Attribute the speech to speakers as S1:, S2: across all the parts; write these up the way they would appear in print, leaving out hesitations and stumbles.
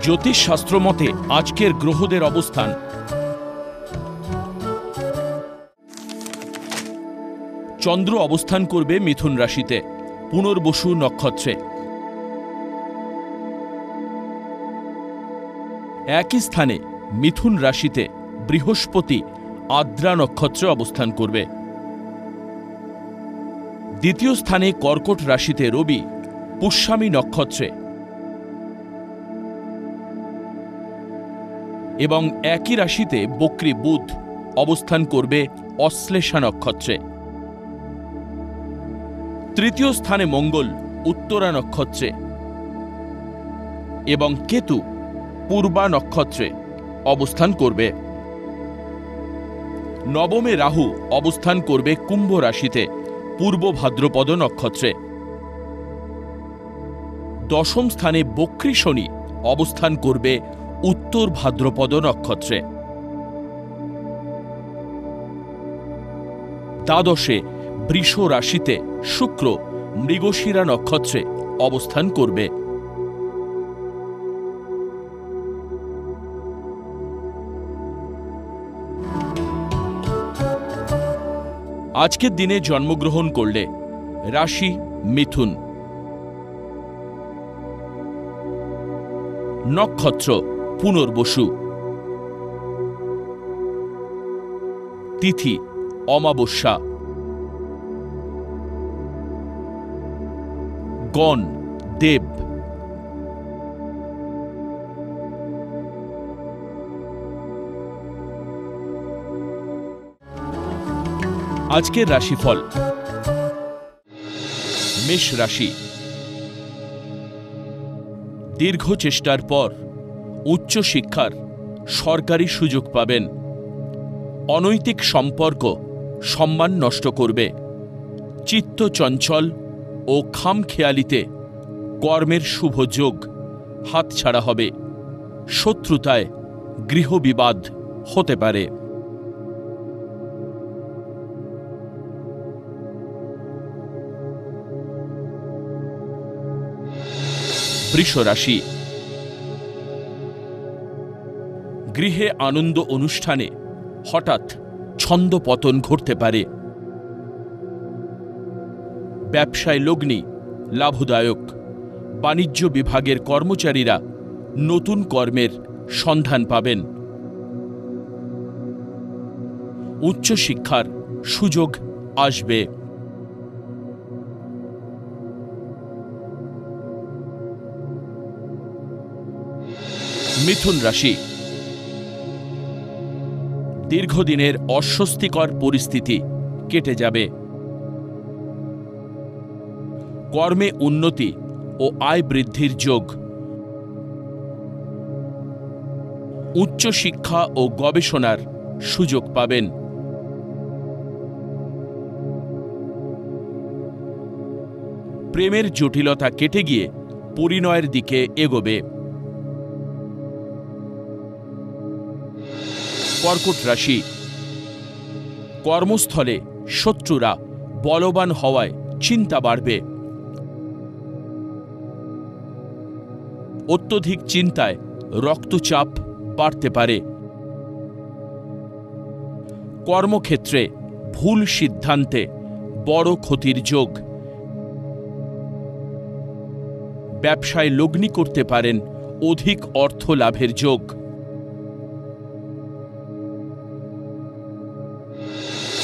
S1: জ্যোতিষশাস্ত্র মতে আজকের গ্রহদের অবস্থান। চন্দ্র অবস্থান করবে মিথুন রাশিতে পুনর্বসু নক্ষত্রে। একই স্থানে মিথুন রাশিতে বৃহস্পতি আদ্রা নক্ষত্রে অবস্থান করবে। দ্বিতীয় স্থানে কর্কট রাশিতে রবি পুষ্যামী নক্ষত্রে এবং একই রাশিতে বক্রী বুধ অবস্থান করবে অশ্লেষা নক্ষত্রে। তৃতীয় স্থানে মঙ্গল উত্তরা নক্ষত্রে এবং কেতু পূর্বা নক্ষত্রে অবস্থান করবে। নবমে রাহু অবস্থান করবে কুম্ভ রাশিতে পূর্ব ভাদ্রপদ নক্ষত্রে। দশম স্থানে বক্রী শনি অবস্থান করবে উত্তর ভাদ্রপদ নক্ষত্রে। দ্বাদশে বৃষ রাশিতে শুক্র মৃগশিরা নক্ষত্রে অবস্থান করবে। আজকের দিনে জন্মগ্রহণ করলে রাশি মিথুন, নক্ষত্র পুনর্বসু, তিথি অমাবস্যা, গণ দেব। আজকের রাশিফল। মেষ রাশি, দীর্ঘ চেষ্টার পর উচ্চ শিক্ষার সরকারি সুযোগ পাবেন। অনৈতিক সম্পর্ক সম্মান নষ্ট করবে। চিত্ত চঞ্চল ও খামখেয়ালিতে কর্মের শুভ যোগ হাতছাড়া হবে। শত্রুতায় গৃহবিবাদ হতে পারে। বৃষ রাশি, গৃহে আনন্দ অনুষ্ঠানে হঠাৎ ছন্দপতন ঘটতে পারে। ব্যবসায় লগ্নি লাভদায়ক। বাণিজ্য বিভাগের কর্মচারীরা নতুন কর্মের সন্ধান পাবেন। উচ্চশিক্ষার সুযোগ আসবে। মিথুন রাশি, দীর্ঘদিনের অস্বস্তিকর পরিস্থিতি কেটে যাবে। কর্মে উন্নতি ও আয় বৃদ্ধির যোগ। উচ্চশিক্ষা ও গবেষণার সুযোগ পাবেন। প্রেমের জটিলতা কেটে গিয়ে পরিণয়ের দিকে এগোবে। কর্কট রাশি, কর্মস্থলে শত্রুরা বলবান হওয়ায় চিন্তা বাড়বে। অত্যধিক চিন্তায় রক্তচাপ বাড়তে পারে। কর্মক্ষেত্রে ভুল সিদ্ধান্তে বড় ক্ষতির যোগ। ব্যবসায় লগ্নি করতে পারেন অধিক অর্থ লাভের যোগ।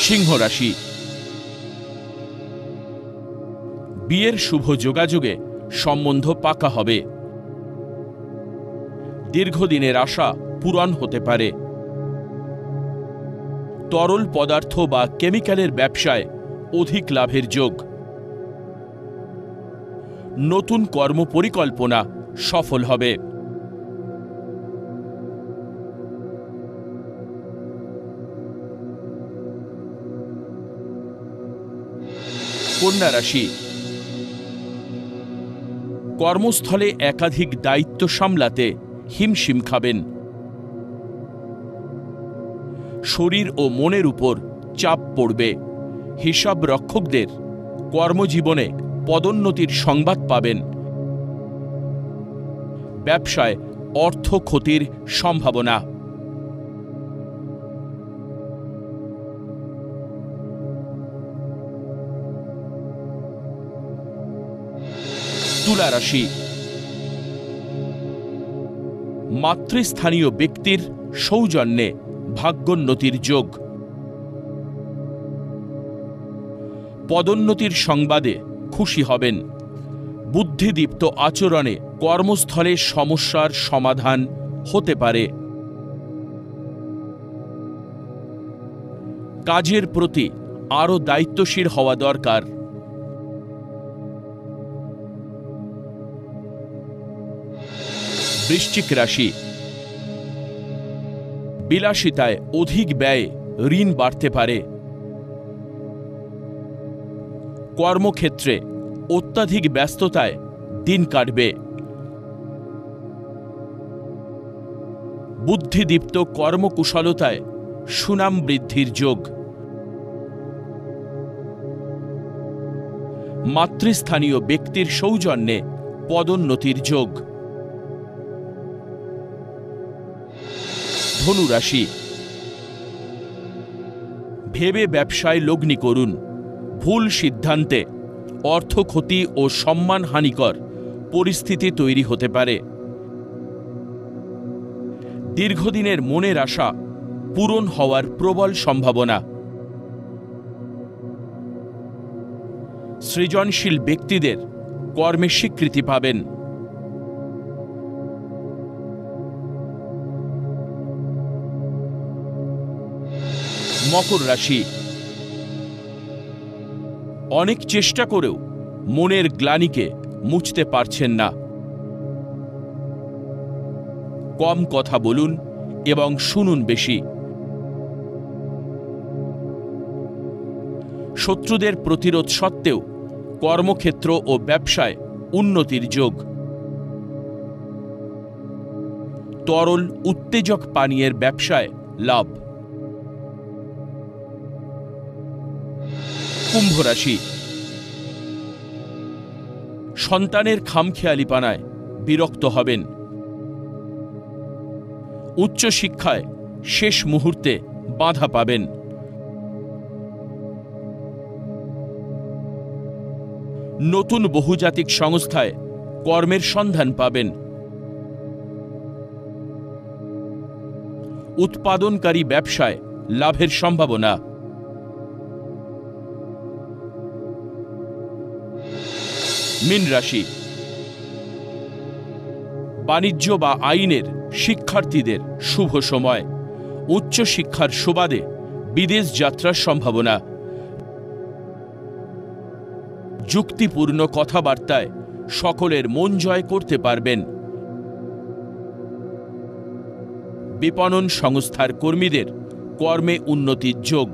S1: সিংহ রাশি, বিয়ের শুভ যোগাযোগে সম্বন্ধ পাকা হবে। দীর্ঘদিনের আশা পূরণ হতে পারে। তরল পদার্থ বা কেমিক্যালের ব্যবসায় অধিক লাভের যোগ। নতুন কর্মপরিকল্পনা সফল হবে। কন্যা রাশি, কর্মস্থলে একাধিক দায়িত্ব সামলাতে হিমশিম খাবেন। শরীর ও মনের উপর চাপ পড়বে। হিসাব রক্ষকদের কর্মজীবনে পদোন্নতির সংবাদ পাবেন। ব্যবসায় অর্থ ক্ষতির সম্ভাবনা। তুলা রাশি, মাতৃস্থানীয় ব্যক্তির সৌজন্যে ভাগ্যোন্নতির যোগ। পদোন্নতির সংবাদে খুশি হবেন। বুদ্ধিদীপ্ত আচরণে কর্মস্থলে সমস্যার সমাধান হতে পারে। কাজের প্রতি আরও দায়িত্বশীল হওয়া দরকার। বৃশ্চিক রাশি, বিলাসিতায় অধিক ব্যয়ে ঋণ বাড়তে পারে। কর্মক্ষেত্রে অত্যাধিক ব্যস্ততায় দিন কাটবে। বুদ্ধিদীপ্ত কর্মকুশলতায় সুনাম বৃদ্ধির যোগ। মাতৃস্থানীয় ব্যক্তির সৌজন্যে পদোন্নতির যোগ। ধনু রাশি, ভেবে ব্যবসায় লগ্নি করুন। ভুল সিদ্ধান্তে অর্থ ক্ষতি ও সম্মানহানিকর পরিস্থিতি তৈরি হতে পারে। দীর্ঘদিনের মনের আশা পূরণ হওয়ার প্রবল সম্ভাবনা। সৃজনশীল ব্যক্তিদের কর্মে স্বীকৃতি পাবেন। মকর রাশি, অনেক চেষ্টা করেও মনের গ্লানিকে মুছতে পারছেন না। কম কথা বলুন এবং শুনুন বেশি। শত্রুদের প্রতিরোধ সত্ত্বেও কর্মক্ষেত্র ও ব্যবসায় উন্নতির যোগ। তরল উত্তেজক পানীয়ের ব্যবসায় লাভ। কুম্ভ রাশি, সন্তানের খামখেয়ালিপানায় বিরক্ত হবেন। উচ্চশিক্ষায় শেষ মুহূর্তে বাধা পাবেন। নতুন বহুজাতিক সংস্থায় কর্মের সন্ধান পাবেন। উৎপাদনকারী ব্যবসায় লাভের সম্ভাবনা। মীন রাশি, বাণিজ্য বা আইনের শিক্ষার্থীদের শুভ সময়। উচ্চশিক্ষার সুবাদে বিদেশ যাত্রার সম্ভাবনা। যুক্তিপূর্ণ কথাবার্তায় সকলের মন জয় করতে পারবেন। বিপণন সংস্থার কর্মীদের কর্মে উন্নতির যোগ।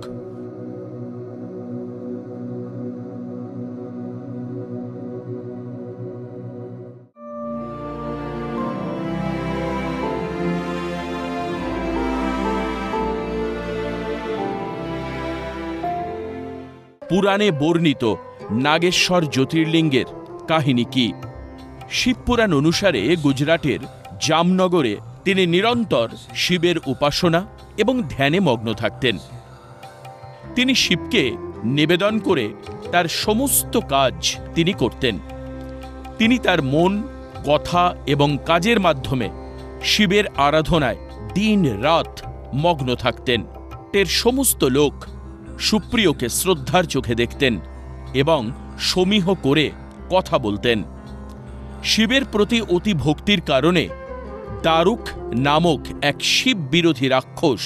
S1: পুরাণে বর্ণিত নাগেশ্বর জ্যোতির্লিঙ্গের কাহিনী কি? শিবপুরাণ অনুসারে গুজরাটের জামনগরে তিনি নিরন্তর শিবের উপাসনা এবং ধ্যানে মগ্ন থাকতেন। তিনি শিবকে নিবেদন করে তার সমস্ত কাজ তিনি করতেন। তিনি তার মন, কথা এবং কাজের মাধ্যমে শিবের আরাধনায় দিন রাত মগ্ন থাকতেন। এর সমস্ত লোক সুপ্রিয়কে শ্রদ্ধার চোখে দেখতেন এবং সমীহ করে কথা বলতেন। শিবের প্রতি অতি ভক্তির কারণে দারুক নামক এক শিব বিরোধী রাক্ষস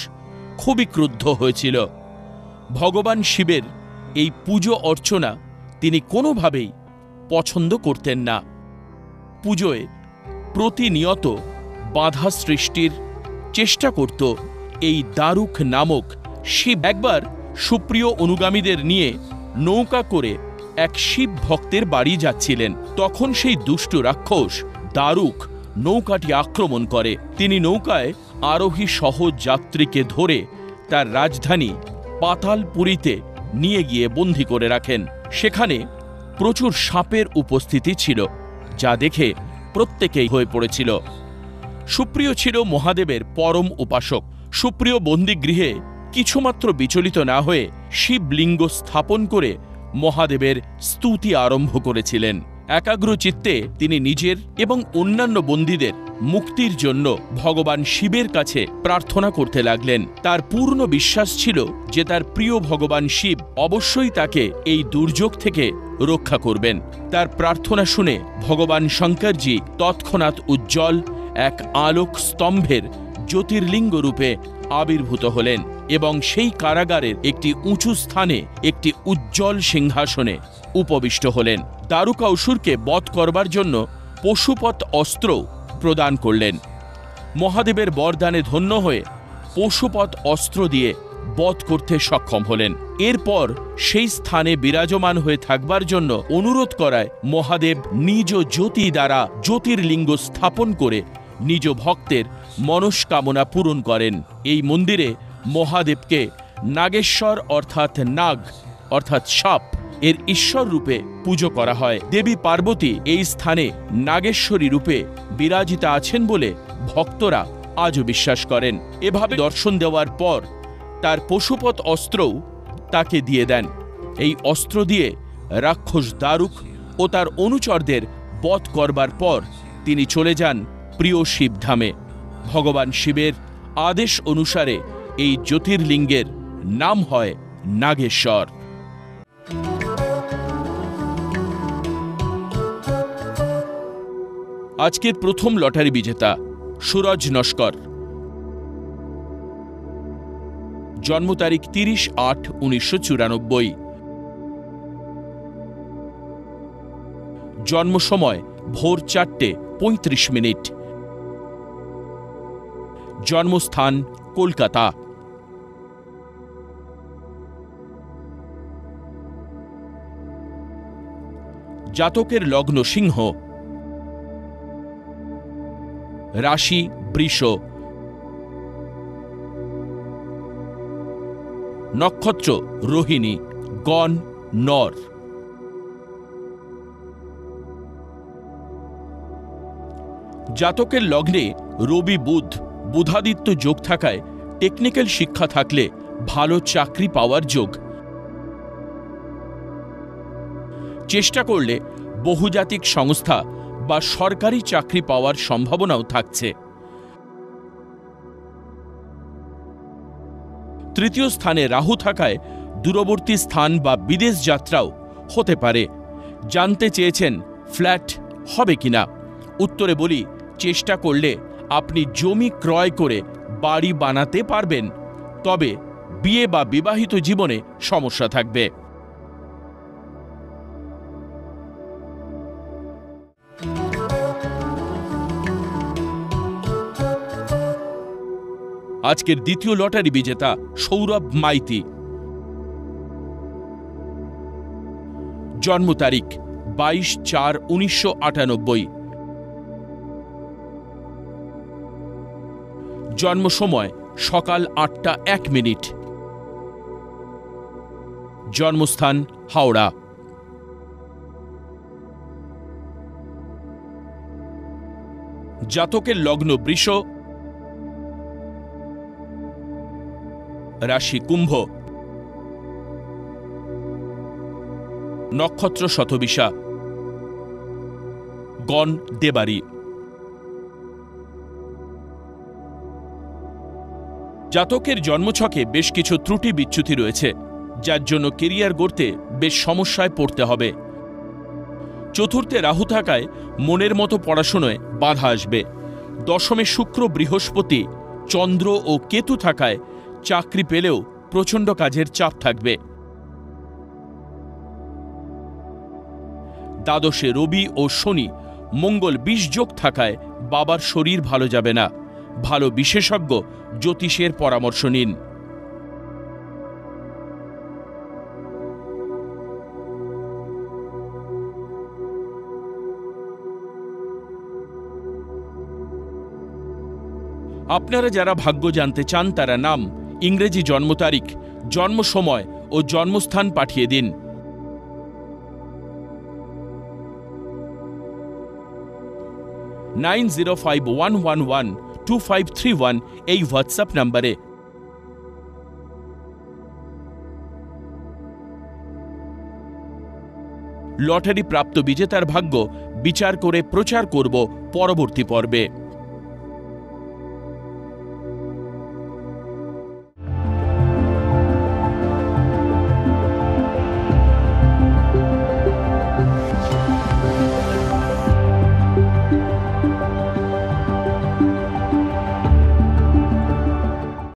S1: খুবই ক্রুদ্ধ হয়েছিল। ভগবান শিবের এই পুজো অর্চনা তিনি কোনোভাবেই পছন্দ করতেন না। পুজোয় প্রতিনিয়ত বাধা সৃষ্টির চেষ্টা করত এই দারুক নামক শিব। একবার সুপ্রিয় অনুগামীদের নিয়ে নৌকা করে এক শিব ভক্তের বাড়ি যাচ্ছিলেন। তখন সেই দুষ্ট রাক্ষস দারুক নৌকাটি আক্রমণ করে। তিনি নৌকায় আরোহী সহ যাত্রীকে ধরে তার রাজধানী পাতালপুরীতে নিয়ে গিয়ে বন্দী করে রাখেন। সেখানে প্রচুর সাপের উপস্থিতি ছিল, যা দেখে প্রত্যেকেই হয়ে পড়েছিল। সুপ্রিয় ছিল মহাদেবের পরম উপাসক। সুপ্রিয় বন্দিগৃহে কিছুমাত্র বিচলিত না হয়ে শিবলিঙ্গ স্থাপন করে মহাদেবের স্তুতি আরম্ভ করেছিলেন। একাগ্র চিত্তে তিনি নিজের এবং অন্যান্য বন্দীদের মুক্তির জন্য ভগবান শিবের কাছে প্রার্থনা করতে লাগলেন। তার পূর্ণ বিশ্বাস ছিল যে তার প্রিয় ভগবান শিব অবশ্যই তাকে এই দুর্যোগ থেকে রক্ষা করবেন। তার প্রার্থনা শুনে ভগবান শঙ্করজি তৎক্ষণাৎ উজ্জ্বল এক আলোক স্তম্ভের জ্যোতির্লিঙ্গ রূপে আবির্ভূত হলেন এবং সেই কারাগারের একটি উঁচু স্থানে একটি উজ্জ্বল সিংহাসনে উপবিষ্ট হলেন। দারুকাসুরকে বধ করবার জন্য পশুপত অস্ত্র প্রদান করলেন। মহাদেবের বরদানে ধন্য হয়ে পশুপত অস্ত্র দিয়ে বধ করতে সক্ষম হলেন। এরপর সেই স্থানে বিরাজমান হয়ে থাকবার জন্য অনুরোধ করায় মহাদেব নিজ জ্যোতি দ্বারা জ্যোতির্লিঙ্গ স্থাপন করে নিজ ভক্তের মনস্কামনা পূরণ করেন। এই মন্দিরে মহাদেবকে নাগেশ্বর অর্থাৎ নাগ অর্থাৎ সাপ এর ঈশ্বর রূপে পুজো করা হয়। দেবী পার্বতী এই স্থানে নাগেশ্বরী রূপে বিরাজিতা আছেন বলে ভক্তরা আজও বিশ্বাস করেন। এভাবে দর্শন দেওয়ার পর তার পশুপত অস্ত্রও তাকে দিয়ে দেন। এই অস্ত্র দিয়ে রাক্ষস দারুক ও তার অনুচরদের বধ করবার পর তিনি চলে যান প্রিয় শিবধামে। ভগবান শিবের আদেশ অনুসারে এই জ্যোতির্লিঙ্গের নাম হয় নাগেশ্বর। আজকের প্রথম লটারি বিজেতা সুরজ নস্কর। জন্ম তারিখ 30/8/1994। জন্ম সময় ভোর 4:35। জন্মস্থান কলকাতা। জাতকের লগ্ন সিংহ, রাশি বৃষ, নক্ষত্র রোহিণী, গণ নর। জাতকের লগ্নে রবি বুধ বুধাদিত্য যোগ থাকায় টেকনিক্যাল শিক্ষা থাকলে ভালো চাকরি পাওয়ার যোগ। চেষ্টা করলে বহুজাতিক সংস্থা বা সরকারি চাকরি পাওয়ার সম্ভাবনাও থাকছে। তৃতীয় স্থানে রাহু থাকায় দূরবর্তী স্থান বা বিদেশ যাত্রাও হতে পারে। জানতে চেয়েছেন ফ্ল্যাট হবে কিনা? উত্তরে বলি, চেষ্টা করলে আপনি জমি ক্রয় করে বাড়ি বানাতে পারবেন, তবে বিয়ে বা বিবাহিত জীবনে সমস্যা থাকবে। আজকের দ্বিতীয় লটারি বিজেতা সৌরভ মাইতি। জন্ম তারিখ 22/4/1998। জন্ম সময় সকাল 8:01। জন্মস্থান হাওড়া। জাতকের লগ্ন বৃষ, রাশি কুম্ভ, নক্ষত্র শতবিশা, গণ দেবারি। জাতকের জন্মছকে বেশ কিছু ত্রুটি বিচ্যুতি রয়েছে, যার জন্য কেরিয়ার গড়তে বেশ সমস্যায় পড়তে হবে। চতুর্থে রাহু থাকায় মনের মতো পড়াশোনায় বাধা আসবে। দশমে শুক্র, বৃহস্পতি, চন্দ্র ও কেতু থাকায় চাকরি পেলেও প্রচণ্ড কাজের চাপ থাকবে। দ্বাদশে রবি ও শনি, মঙ্গল বিষ যোগ থাকায় বাবার শরীর ভালো যাবে না। ভালো বিশেষজ্ঞ জ্যোতিষের পরামর্শ নিন। আপনারা যারা ভাগ্য জানতে চান তারা নাম, ইংরেজি জন্ম তারিখ, জন্ম সময় ও জন্মস্থান পাঠিয়ে দিন। 9051112531 এই হোয়াটসঅ্যাপ নাম্বারে। লটারি প্রাপ্ত বিজেতার ভাগ্য বিচার করে প্রচার করব পরবর্তী পর্বে।